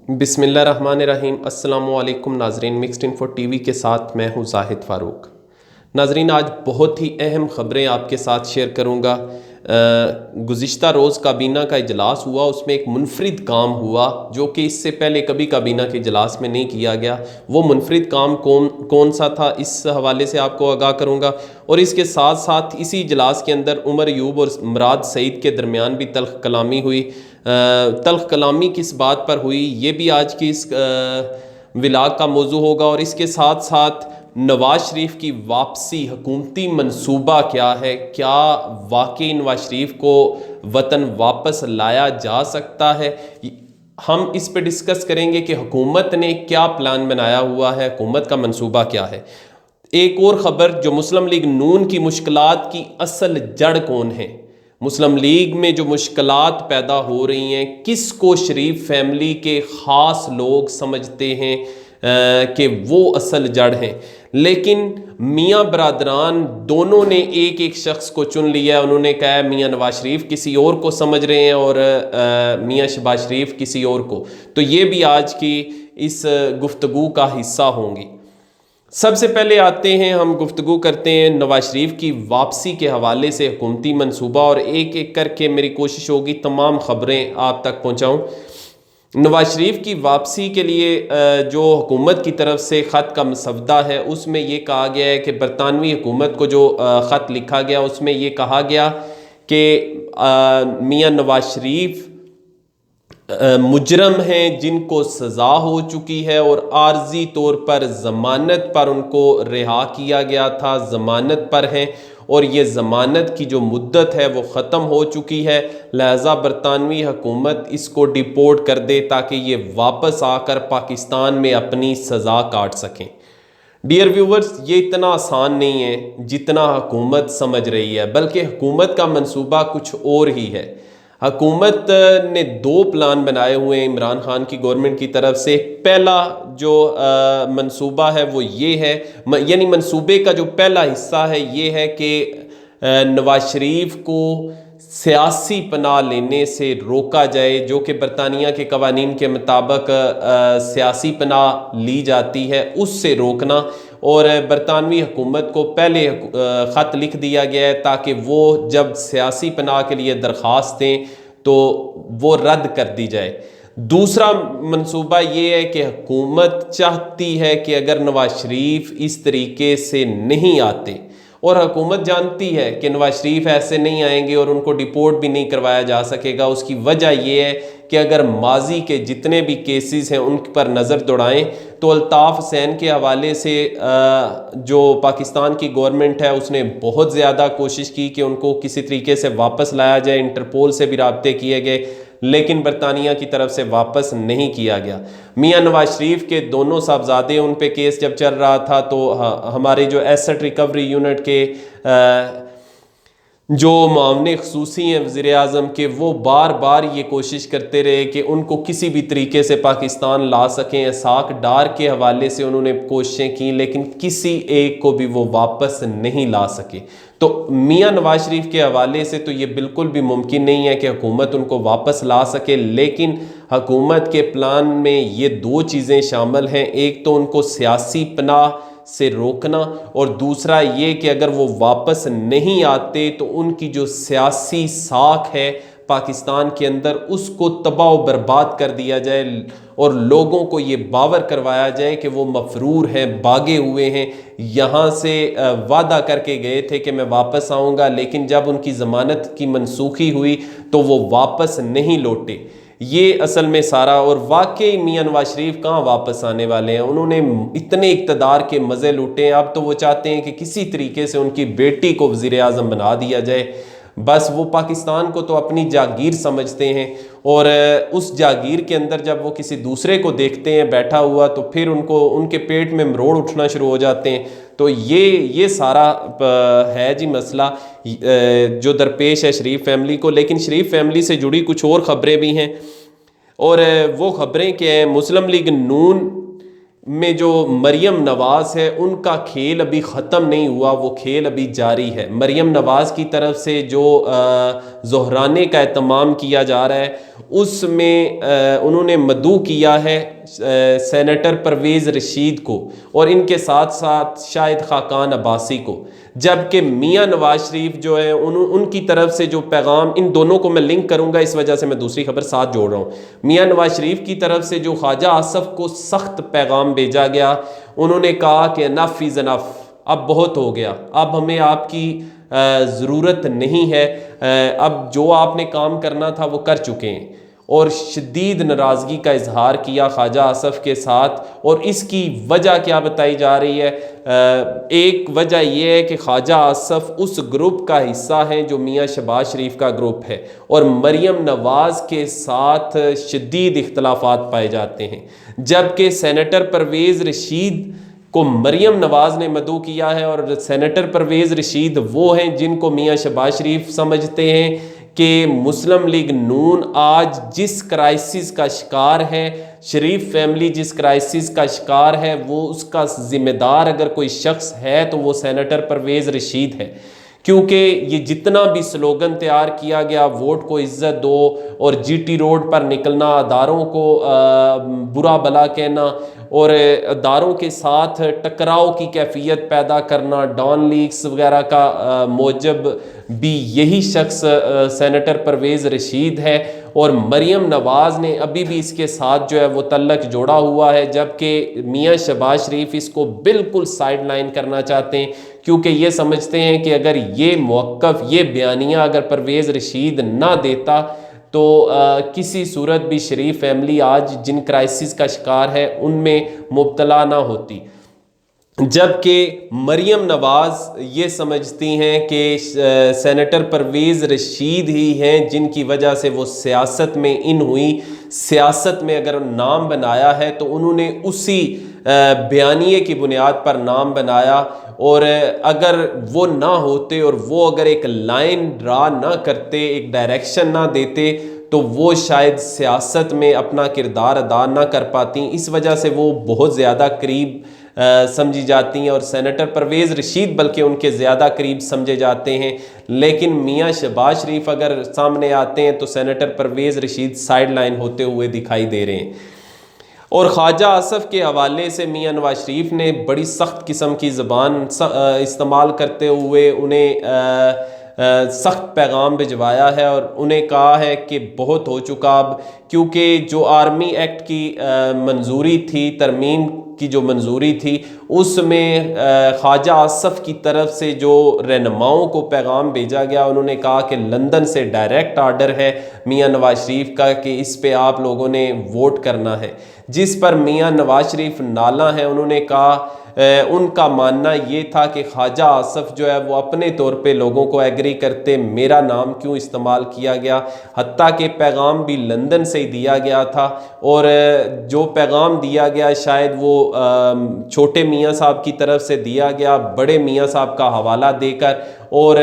बिस्मिल्लाहिर्रहमानिर्रहीम। अस्सलामुअलैकुम नाजरीन, मिक्स्ड इन्फो टीवी के साथ मैं हूँ जाहिद फ़ारूक। नाजरीन, आज बहुत ही अहम ख़बरें आपके साथ शेयर करूँगा। गुज़िश्ता रोज़ काबीना का इजलास हुआ, उसमें एक मुनफरिद काम हुआ जो कि इससे पहले कभी काबीना के इजलास में नहीं किया गया। वो मुनफरिद काम कौन सा था, इस हवाले से आपको आगाह करूँगा। और इसके साथ साथ इसी इजलास के अंदर उमर यूब और मुराद सईद के दरमियान भी तल्ख़ कलामी हुई। तल्ख़ कलामी किस बात पर हुई, ये भी आज की इस विलाग का मौजू होगा। और इसके साथ साथ नवाज शरीफ की वापसी, हुकूमती मंसूबा क्या है, क्या वाकई नवाज शरीफ को वतन वापस लाया जा सकता है, हम इस पे डिस्कस करेंगे कि हुकूमत ने क्या प्लान बनाया हुआ है, हुकूमत का मंसूबा क्या है। एक और ख़बर, जो मुस्लिम लीग नून की मुश्किलात की असल जड़ कौन है, मुस्लिम लीग में जो मुश्किलात पैदा हो रही हैं, किसको शरीफ फैमिली के ख़ास लोग समझते हैं कि वो असल जड़ हैं। लेकिन मियाँ बरादरान दोनों ने एक एक शख्स को चुन लिया है। उन्होंने कहा है मियाँ नवाज शरीफ किसी और को समझ रहे हैं और मियाँ शहबाज शरीफ किसी और को। तो ये भी आज की इस गुफ्तगू का हिस्सा होंगी। सबसे पहले आते हैं, हम गुफ्तगू करते हैं नवाज शरीफ की वापसी के हवाले से, हुकूमती मंसूबा, और एक एक करके मेरी कोशिश होगी तमाम ख़बरें आप तक पहुँचाऊँ। नवाज शरीफ की वापसी के लिए जो हुकूमत की तरफ से ख़त का मसवदा है, उसमें ये कहा गया है कि बरतानवी हुकूमत को जो ख़त लिखा गया उसमें ये कहा गया कि मियाँ नवाज शरीफ मुजरम हैं जिनको सज़ा हो चुकी है और आर्जी तौर पर ज़मानत पर उनको रिहा किया गया था, ज़मानत पर हैं और ये ज़मानत की जो मुद्दत है वो ख़त्म हो चुकी है। लिहाजा बरतानवी हुकूमत इसको डिपोर्ट कर दे ताकि ये वापस आकर पाकिस्तान में अपनी सज़ा काट सकें। डियर व्यूवर्स, ये इतना आसान नहीं है जितना हुकूमत समझ रही है, बल्कि हुकूमत का मंसूबा कुछ और ही है। हुकूमत ने दो प्लान बनाए हुए हैं इमरान खान की गवर्नमेंट की तरफ से। पहला जो मंसूबा है वो ये है, यानी मंसूबे का जो पहला हिस्सा है ये है कि नवाज शरीफ को सियासी पनाह लेने से रोका जाए, जो कि बरतानिया के कवानीन के मुताबिक सियासी पनाह ली जाती है, उससे रोकना। और बरतानवी हुकूमत को पहले ख़त लिख दिया गया है ताकि वो जब सियासी पनाह के लिए दरख्वास्त दें तो वो रद्द कर दी जाए। दूसरा मंसूबा ये है कि हुकूमत चाहती है कि अगर नवाज शरीफ इस तरीके से नहीं आते, और हुकूमत जानती है कि नवाज शरीफ ऐसे नहीं आएंगे और उनको डिपोर्ट भी नहीं करवाया जा सकेगा, उसकी वजह यह है कि अगर माजी के जितने भी केसेस हैं उन पर नज़र दौड़ाएं तो अल्ताफ़ हुसैन के हवाले से जो पाकिस्तान की गवर्नमेंट है उसने बहुत ज़्यादा कोशिश की कि उनको किसी तरीके से वापस लाया जाए। इंटरपोल से भी राब्ते किए गए लेकिन बरतानिया की तरफ से वापस नहीं किया गया। मियाँ नवाज शरीफ के दोनों साहबजादे, उन पे केस जब चल रहा था तो हमारे जो एसेट रिकवरी यूनिट के जो मामले खसूसी हैं वज़ीर आज़म के, वो बार बार ये कोशिश करते रहे कि उनको किसी भी तरीके से पाकिस्तान ला सकें। इसाक डार के हवाले से उन्होंने कोशिशें की लेकिन किसी एक को भी वो वापस नहीं ला सके। तो मियाँ नवाज शरीफ के हवाले से तो ये बिल्कुल भी मुमकिन नहीं है कि हुकूमत उनको वापस ला सके, लेकिन हुकूमत के प्लान में ये दो चीज़ें शामिल हैं। एक तो उनको सियासी पनाह से रोकना, और दूसरा ये कि अगर वो वापस नहीं आते तो उनकी जो सियासी साख है पाकिस्तान के अंदर उसको तबाह व बर्बाद कर दिया जाए और लोगों को ये बावर करवाया जाए कि वो मफरूर हैं, भागे हुए हैं, यहाँ से वादा करके गए थे कि मैं वापस आऊँगा, लेकिन जब उनकी ज़मानत की मनसूखी हुई तो वो वापस नहीं लौटे। ये असल में सारा, और वाकई मियाँ नवाज शरीफ कहाँ वापस आने वाले हैं। उन्होंने इतने इक़्तिदार के मज़े लूटे हैं, अब तो वो चाहते हैं कि किसी तरीके से उनकी बेटी को वज़ीर आज़म बना दिया जाए। बस वो पाकिस्तान को तो अपनी जागीर समझते हैं और उस जागीर के अंदर जब वो किसी दूसरे को देखते हैं बैठा हुआ तो फिर उनको उनके पेट में मरोड़ उठना शुरू हो जाते हैं। तो ये सारा है जी मसला जो दरपेश है शरीफ फैमिली को। लेकिन शरीफ फैमिली से जुड़ी कुछ और ख़बरें भी हैं, और वो ख़बरें क्या हैं, मुस्लिम लीग नून में जो मरियम नवाज़ है उनका खेल अभी ख़त्म नहीं हुआ, वो खेल अभी जारी है। मरियम नवाज़ की तरफ से जो ज़ोहराने का एहतमाम किया जा रहा है उसमें उन्होंने मदऊ किया है सेनेटर परवेज़ रशीद को और इनके साथ साथ शाहिद खाकान अब्बासी को, जबकि मियाँ नवाज शरीफ जो है उनकी तरफ से जो पैगाम, इन दोनों को मैं लिंक करूंगा इस वजह से मैं दूसरी खबर साथ जोड़ रहा हूँ। मियाँ नवाज शरीफ की तरफ से जो ख्वाजा आसफ को सख्त पैगाम भेजा गया, उन्होंने कहा कि अनफ इज़ अनफ, अब बहुत हो गया, अब हमें आपकी ज़रूरत नहीं है, अब जो आपने काम करना था वो कर चुके हैं, और शदीद नाराज़गी का इजहार किया ख्वाजा आसफ के साथ। और इसकी वजह क्या बताई जा रही है? एक वजह यह है कि ख्वाजा आसफ उस ग्रुप का हिस्सा हैं जो मियाँ शहबाज शरीफ का ग्रुप है, और मरियम नवाज़ के साथ शदीद इख्तलाफात पाए जाते हैं, जबकि सेनेटर परवेज़ रशीद को मरियम नवाज़ ने मदऊ किया है। और सेनेटर परवेज़ रशीद वो हैं जिनको मियाँ शहबाज शरीफ समझते हैं कि मुस्लिम लीग नून आज जिस क्राइसिस का शिकार है, शरीफ फैमिली जिस क्राइसिस का शिकार है, वो उसका ज़िम्मेदार अगर कोई शख्स है तो वो सेनेटर परवेज़ रशीद है। क्योंकि ये जितना भी स्लोगन तैयार किया गया, वोट को इज्जत दो और जीटी रोड पर निकलना, अदारों को बुरा भला कहना और अदारों के साथ टकराव की कैफियत पैदा करना, डॉन लीग्स वगैरह का मौजब भी यही शख्स सेनेटर परवेज़ रशीद है। और मरियम नवाज़ ने अभी भी इसके साथ जो है वो तल्लक जोड़ा हुआ है, जबकि मियाँ शहबाज शरीफ इसको बिल्कुल साइड लाइन करना चाहते हैं, क्योंकि ये समझते हैं कि अगर ये मौक़िफ़, ये बयानिया अगर परवेज़ रशीद ना देता तो किसी सूरत भी शरीफ फैमिली आज जिन क्राइसिस का शिकार है उनमें मुब्तला ना होती। जबकि मरियम नवाज़ ये समझती हैं कि सेनेटर परवेज़ रशीद ही हैं जिनकी वजह से वो सियासत में इन हुई। सियासत में अगर नाम बनाया है तो उन्होंने उसी बयानिए की बुनियाद पर नाम बनाया, और अगर वो ना होते और वो अगर एक लाइन ड्रा ना करते, एक डायरेक्शन ना देते, तो वो शायद सियासत में अपना किरदार अदा ना कर पाती। इस वजह से वो बहुत ज़्यादा करीब समझी जाती हैं, और सेनेटर परवेज़ रशीद बल्कि उनके ज़्यादा करीब समझे जाते हैं। लेकिन मियाँ शहबाज शरीफ अगर सामने आते हैं तो senator Parvez Rashid side line होते हुए दिखाई दे रहे हैं। और ख्वाजा आसफ के हवाले से मियाँ नवाज शरीफ ने बड़ी सख्त किस्म की ज़बान इस्तेमाल करते हुए उन्हें सख्त पैगाम भिजवाया है, और उन्हें कहा है कि बहुत हो चुका अब, क्योंकि जो आर्मी एक्ट की मंजूरी थी, तरमीम की जो मंजूरी थी, उसमें ख्वाजा आसफ की तरफ से जो रहनुमाओं को पैगाम भेजा गया, उन्होंने कहा कि लंदन से डायरेक्ट आर्डर है मियाँ नवाज शरीफ का कि इस पे आप लोगों ने वोट करना है, जिस पर मियाँ नवाज शरीफ नाला है। उन्होंने कहा उनका मानना ये था कि ख्वाजा आसफ जो है वो अपने तौर पे लोगों को एग्री करते, मेरा नाम क्यों इस्तेमाल किया गया, हत्ता कि पैगाम भी लंदन से ही दिया गया था, और जो पैगाम दिया गया शायद वो छोटे मियाँ साहब की तरफ से दिया गया, बड़े मियाँ साहब का हवाला देकर, और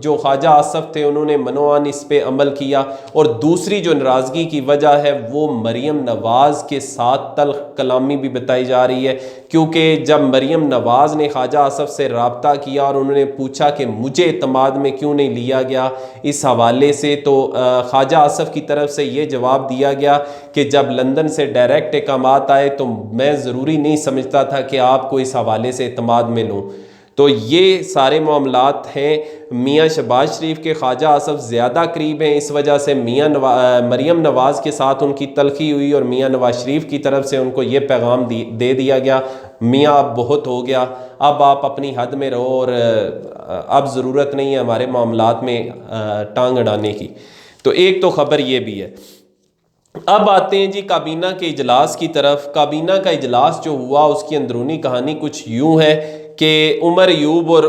जो ख्वाजा आसफ थे उन्होंने मनोआन इस पे अमल किया। और दूसरी जो नाराज़गी की वजह है वो मरियम नवाज़ के साथ तल्ख कलामी भी बताई जा रही है, क्योंकि जब मरियम नवाज़ ने ख्वाजा आसफ से रब्ता किया और उन्होंने पूछा कि मुझे एतमाद में क्यों नहीं लिया गया इस हवाले से, तो ख्वाजा आसफ की तरफ से ये जवाब दिया गया कि जब लंदन से डायरेक्ट अहकामात आए तो मैं ज़रूरी नहीं समझता था कि आपको इस हवाले से एतमाद में लूँ। तो ये सारे मामलात हैं। मियाँ शहबाज शरीफ के ख्वाजा आसफ ज़्यादा करीब हैं, इस वजह से मरियम नवाज़ के साथ उनकी तलखी हुई, और मियाँ नवाज शरीफ की तरफ से उनको ये पैगाम दे दिया गया, मियाँ अब बहुत हो गया, अब आप अपनी हद में रहो, और अब ज़रूरत नहीं है हमारे मामलात में टांग अड़ाने की। तो एक तो ख़बर ये भी है। अब आते हैं जी काबीना के इजलास की तरफ। काबीना का इजलास जो हुआ उसकी अंदरूनी कहानी कुछ यूँ है कि उमर यूब और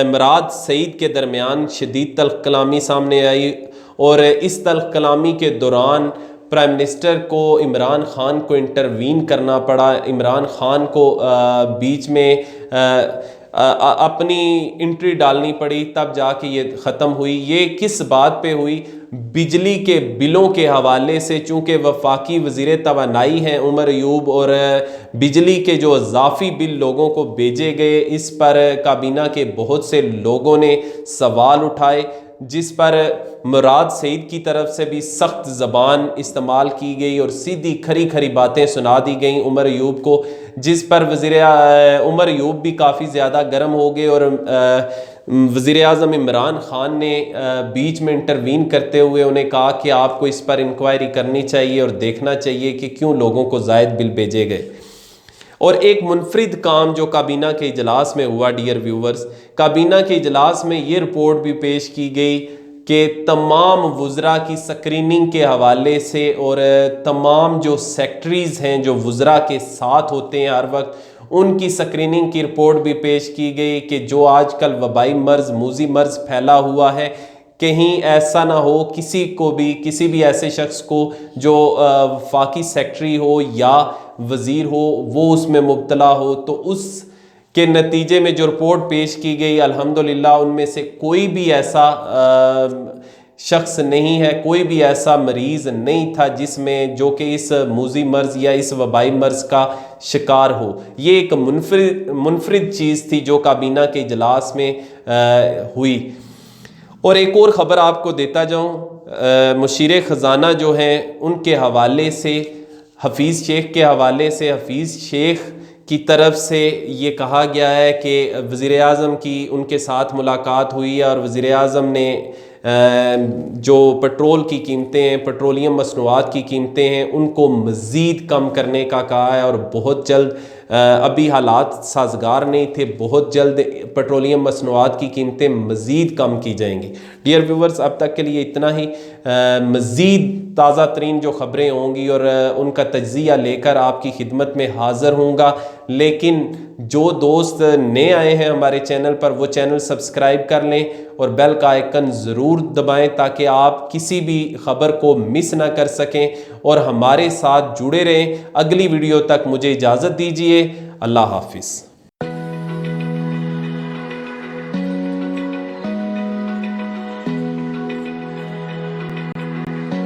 मराद सईद के दरमियान शदीद तल्ख कलामी सामने आई, और इस तल्ख कलामी के दौरान प्राइम मिनिस्टर को इमरान ख़ान को इंटरवीन करना पड़ा। इमरान ख़ान को बीच में अपनी एंट्री डालनी पड़ी, तब जाके ये ख़त्म हुई। ये किस बात पे हुई? बिजली के बिलों के हवाले से, चूँकि वफाकी वज़ीर तवानाई हैं उमर अयूब, और बिजली के जो इजाफ़ी बिल लोगों को भेजे गए, इस पर काबीना के बहुत से लोगों ने सवाल उठाए, जिस पर मुराद सईद की तरफ से भी सख्त ज़बान इस्तेमाल की गई और सीधी खरी खरी बातें सुना दी गई उमर अयूब को, जिस पर उमर अयूब भी काफ़ी ज़्यादा गर्म हो गए और वज़ीर आज़म इमरान ख़ान ने बीच में इंटरवीन करते हुए उन्हें कहा कि आपको इस पर इंक्वायरी करनी चाहिए और देखना चाहिए कि क्यों लोगों को ज़ायद बिल भेजे गए। और एक मुनफरिद काम जो काबीना के इजलास में हुआ, डियर व्यूवर्स, काबीना के इजलास में ये रिपोर्ट भी पेश की गई कि तमाम वुज़रा की स्क्रीनिंग के हवाले से और तमाम जो सेक्रेटरीज़ हैं जो वुज़रा के साथ होते हैं हर वक्त, उनकी स्क्रीनिंग की रिपोर्ट भी पेश की गई कि जो आजकल वबाई मर्ज़, मूजी मर्ज़ फैला हुआ है, कहीं ऐसा ना हो किसी को भी, किसी भी ऐसे शख्स को जो वफाकी सेक्रेटरी हो या वज़ीर हो, वो उसमें मुब्तला हो। तो उस के नतीजे में जो रिपोर्ट पेश की गई, अल्हम्दुलिल्लाह उनमें से कोई भी ऐसा शख्स नहीं है, कोई भी ऐसा मरीज़ नहीं था जिसमें जो कि इस मूजी मर्ज़ या इस वबाई मर्ज़ का शिकार हो। ये एक मुनफरिद चीज़ थी जो काबीना के इजलास में हुई। और एक और ख़बर आपको देता जाऊँ, मुशीर ख़जाना जो हैं उनके हवाले से, हफीज़ शेख के हवाले से, हफीज़ शेख की तरफ से ये कहा गया है कि वज़ीर आज़म की उनके साथ मुलाकात हुई और वज़ीर आज़म ने जो पेट्रोल की कीमतें हैं, पेट्रोलियम मसनूआत की कीमतें हैं, उनको मज़ीद कम करने का कहा है और बहुत जल्द, अभी हालात साजगार नहीं थे, बहुत जल्द पेट्रोलियम मसनूआत की कीमतें मज़ीद कम की जाएंगी। डियर व्यूवर्स, अब तक के लिए इतना ही। मज़ीद ताज़ा तरीन जो ख़बरें होंगी और उनका तज्ज़िया लेकर आपकी खिदमत में हाज़िर होऊंगा। लेकिन जो दोस्त नए आए हैं हमारे चैनल पर, वो चैनल सब्सक्राइब कर लें और बेल का आइकन ज़रूर दबाएं ताकि आप किसी भी ख़बर को मिस ना कर सकें और हमारे साथ जुड़े रहें। अगली वीडियो तक मुझे इजाज़त दीजिए। अल्लाह हाफिज़।